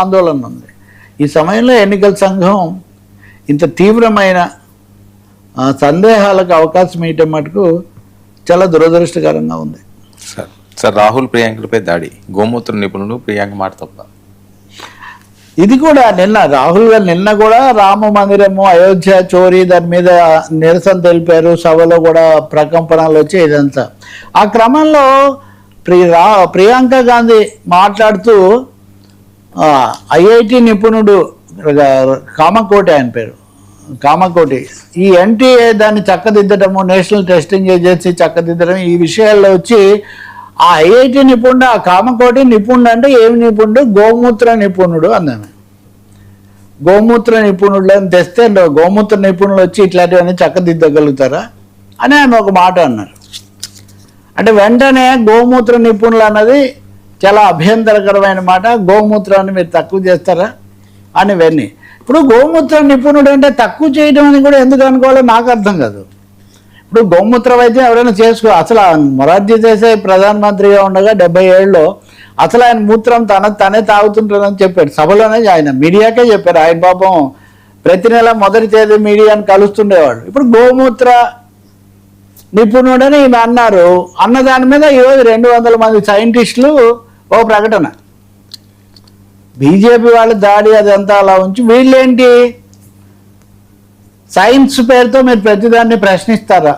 ఆందోళన ఉంది. ఈ సమయంలో ఎన్నికల సంఘం ఇంత తీవ్రమైన సందేహాలకు అవకాశం ఇవ్వటం మటుకు చాలా దురదృష్టకరంగా ఉంది. సార్ రాహుల్ ప్రియాంకలపై దాడి, గోమూత్ర నిపుణులు ప్రియాంక మాట తప్ప. ఇది కూడా రాహుల్ గారు నిన్న కూడా రామ మందిరము అయోధ్య చోరీ దాని మీద నిరసన తెలిపారు. సభలో కూడా ప్రకంపనలు వచ్చి ఇదంతా. ఆ క్రమంలో ప్రియాంక గాంధీ మాట్లాడుతూ ఐఐటి నిపుణుడు కామకోటి, ఆయన పేరు కామకోటి, ఈ ఎన్టీఏ దాన్ని చక్కదిద్దడము, నేషనల్ టెస్టింగ్ ఏజెన్సీ చక్కదిద్దడం, ఈ విషయాల్లో వచ్చి ఆ ఐఐటి నిపుణుడు, ఆ కామకోటి నిపుణుడు అంటే ఏమి నిపుణుడు? గోమూత్ర నిపుణుడు అన్నాను. గోమూత్ర నిపుణుడు అని తెస్తే గోమూత్ర నిపుణులు వచ్చి ఇట్లాంటివన్నీ చక్కదిద్దగలుగుతారా అని ఆయన ఒక మాట అన్నారు. అంటే వెంటనే గోమూత్ర నిపుణులు అన్నది చాలా అభ్యంతరకరమైన మాట. గోమూత్రాన్ని మీరు తక్కువ చేస్తారా అని ఇవన్నీ. ఇప్పుడు గోమూత్ర నిపుణుడు అంటే తక్కువ చేయడం అని కూడా ఎందుకు అనుకోవాలో నాకు అర్థం కాదు. ఇప్పుడు గోమూత్ర వైద్యం ఎవరైనా అసలు మొరార్జీ దేశాయ్ ప్రధానమంత్రిగా ఉండగా 70 ఏళ్ళలో అసలు ఆయన మూత్రం తనే తాగుతుంటారని చెప్పాడు. సభలోనే ఆయన మీడియాకే చెప్పారు. ఆయన పాపం ప్రతి నెల మొదటి తేదీ మీడియాని కలుస్తుండేవాడు. ఇప్పుడు గోమూత్ర నిపుణుడని ఈమె అన్నారు. అన్న దాని మీద ఈరోజు 200 మంది సైంటిస్టులు ఓ ప్రకటన. బీజేపీ వాళ్ళ దాడి అదంతా అలా ఉంచి వీళ్ళేంటి సైన్స్ పేరుతో మీరు ప్రతిదాన్ని ప్రశ్నిస్తారా?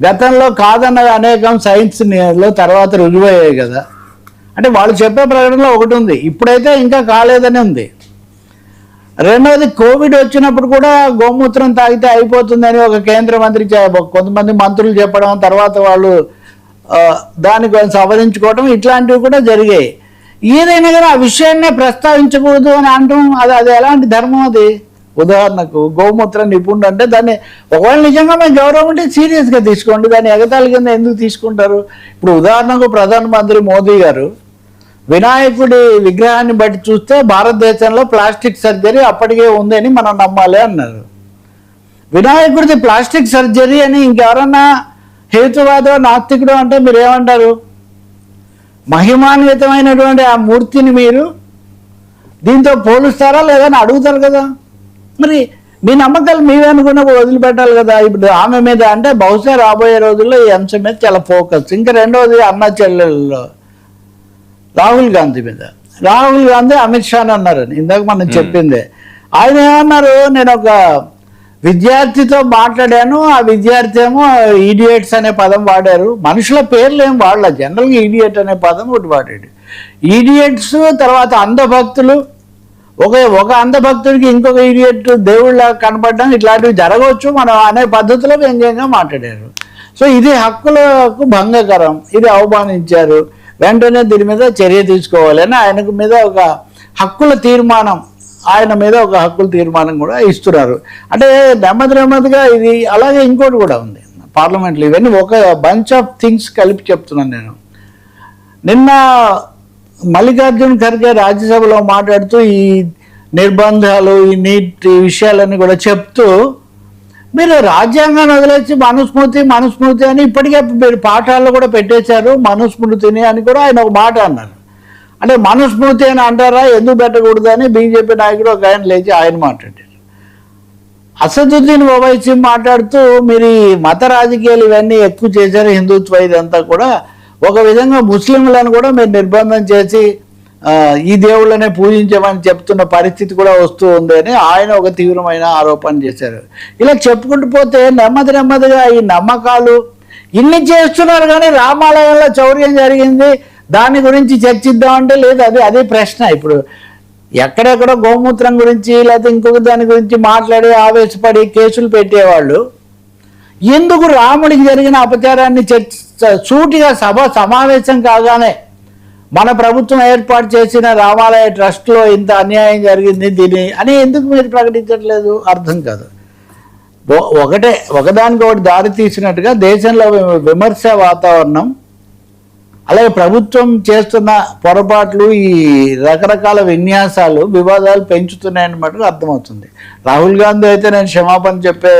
గతంలో కాదన్నది అనేకం సైన్స్లో తర్వాత రుజువయ్యాయి కదా. అంటే వాళ్ళు చెప్పే ప్రకటనలో ఒకటి ఉంది, ఇప్పుడైతే ఇంకా కాలేదని ఉంది. రెండవది, కోవిడ్ వచ్చినప్పుడు కూడా గోమూత్రం తాగితే అయిపోతుందని ఒక కేంద్ర మంత్రి కొంతమంది మంత్రులు చెప్పడం, తర్వాత వాళ్ళు దాన్ని కొంచెం సవరించుకోవడం, ఇట్లాంటివి కూడా జరిగాయి. ఏదైనా కానీ ఆ విషయాన్నే ప్రస్తావించకూడదు అని అంటాం. అది ఎలాంటి ధర్మం అది? ఉదాహరణకు గోమూత్ర నిపుణుడు అంటే దాన్ని ఒకవేళ నిజంగా మేము గౌరవం ఉంటే సీరియస్గా తీసుకోండి, దాన్ని ఎగతాళి కింద ఎందుకు తీసుకుంటారు? ఇప్పుడు ఉదాహరణకు ప్రధానమంత్రి మోదీ గారు వినాయకుడి విగ్రహాన్ని బట్టి చూస్తే భారతదేశంలో ప్లాస్టిక్ సర్జరీ అప్పటికే ఉందని మనం నమ్మాలి అన్నారు. వినాయకుడిది ప్లాస్టిక్ సర్జరీ అని ఇంకెవరన్నా హేతువాదో నాస్తికుడు అంటే మీరు ఏమంటారు? మహిమాన్వితమైనటువంటి ఆ మూర్తిని మీరు దీంతో పోలుస్తారా లేదని అడుగుతారు కదా. మరి మీ నమ్మకాలు మీవే అనుకున్నప్పుడు వదిలిపెట్టాలి కదా. ఇప్పుడు ఆమె మీద అంటే బహుశా రాబోయే రోజుల్లో ఈ అంశం మీద చాలా ఫోకస్. ఇంకా రెండవది అన్న చెల్లెల్లో రాహుల్ గాంధీ మీద. రాహుల్ గాంధీ అమిత్ షాని అన్నారని ఇందాక మనం చెప్పిందే. ఆయన ఏమన్నారు? నేను ఒక విద్యార్థితో మాట్లాడాను, ఆ విద్యార్థి ఏమో ఈడియట్స్ అనే పదం వాడారు. మనుషుల పేర్లు ఏం వాడలే, జనరల్గా ఈడియట్ అనే పదం ఒకటి వాడాడు. ఈడియట్స్, తర్వాత అంధభక్తులు, ఒక అంధభక్తుడికి ఇంకొక ఈడియట్ దేవుళ్ళ కనపడడం, ఇట్లాంటివి జరగవచ్చు మనం అనే పద్ధతిలో వ్యంగ్యంగా మాట్లాడారు. సో ఇది హక్కులకు భంగకరం, ఇది అవమానించారు, వెంటనే దీని మీద చర్య తీసుకోవాలని ఆయనకు మీద ఒక హక్కుల తీర్మానం, ఆయన మీద ఒక హక్కుల తీర్మానం కూడా ఇస్తున్నారు. అంటే నెమ్మదిగా ఇది. అలాగే ఇంకోటి కూడా ఉంది పార్లమెంట్లో. ఇవన్నీ ఒక బంచ్ ఆఫ్ థింగ్స్ కలిపి చెప్తున్నాను నేను. నిన్న మల్లికార్జున్ ఖర్గే రాజ్యసభలో మాట్లాడుతూ ఈ నిర్బంధాలు, ఈ నీట్ విషయాలన్నీ కూడా చెప్తూ మీరు రాజ్యాంగాన్ని వదిలేసి మనుస్మృతి అని ఇప్పటికే మీరు పాఠాల్లో కూడా పెట్టేశారు మనుస్మృతిని అని కూడా ఆయన ఒక మాట అన్నారు. అంటే మనుస్మృతి అని అంటారా, ఎందుకు పెట్టకూడదు అని బీజేపీ నాయకుడు ఒక ఆయన లేచి ఆయన మాట్లాడారు. అసదుద్దీన్ ఓవైసీ మాట్లాడుతూ మీరు ఈ మత రాజకీయాలు ఇవన్నీ ఎక్కువ చేశారు, హిందుత్వ ఇదంతా కూడా ఒక విధంగా ముస్లింలను కూడా మీరు నిర్బంధం చేసి ఈ దేవుళ్ళనే పూజించమని చెప్తున్న పరిస్థితి కూడా వస్తూ ఉంది అని ఆయన ఒక తీవ్రమైన ఆరోపణ చేశారు. ఇలా చెప్పుకుంటూ పోతే నెమ్మదిగా ఈ నమ్మకాలు ఇన్ని చేస్తున్నారు. కానీ రామాలయంలో చౌర్యం జరిగింది, దాని గురించి చర్చిద్దామంటే లేదు. అదే ప్రశ్న. ఇప్పుడు ఎక్కడెక్కడో గోమూత్రం గురించి లేకపోతే ఇంకొక దాని గురించి మాట్లాడి ఆవేశపడి కేసులు పెట్టేవాళ్ళు ఎందుకు రాముడికి జరిగిన అపచారాన్ని సూటిగా సమావేశం కాగానే మన ప్రభుత్వం ఏర్పాటు చేసిన రామాలయ ట్రస్ట్లో ఇంత అన్యాయం జరిగింది దీని అని ఎందుకు మీరు ప్రకటించట్లేదు? అర్థం కాదు. ఒకదానికొకటి దారి తీసినట్టుగా దేశంలో విమర్శ వాతావరణం, అలాగే ప్రభుత్వం చేస్తున్న పొరపాట్లు, ఈ రకరకాల విన్యాసాలు వివాదాలు పెంచుతున్నాయని మటుకు అర్థమవుతుంది. రాహుల్ గాంధీ అయితే నేను క్షమాపణ చెప్పే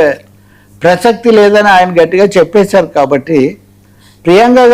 ప్రసక్తి లేదని ఆయన గట్టిగా చెప్పేశారు. కాబట్టి ప్రియాంక గాంధీ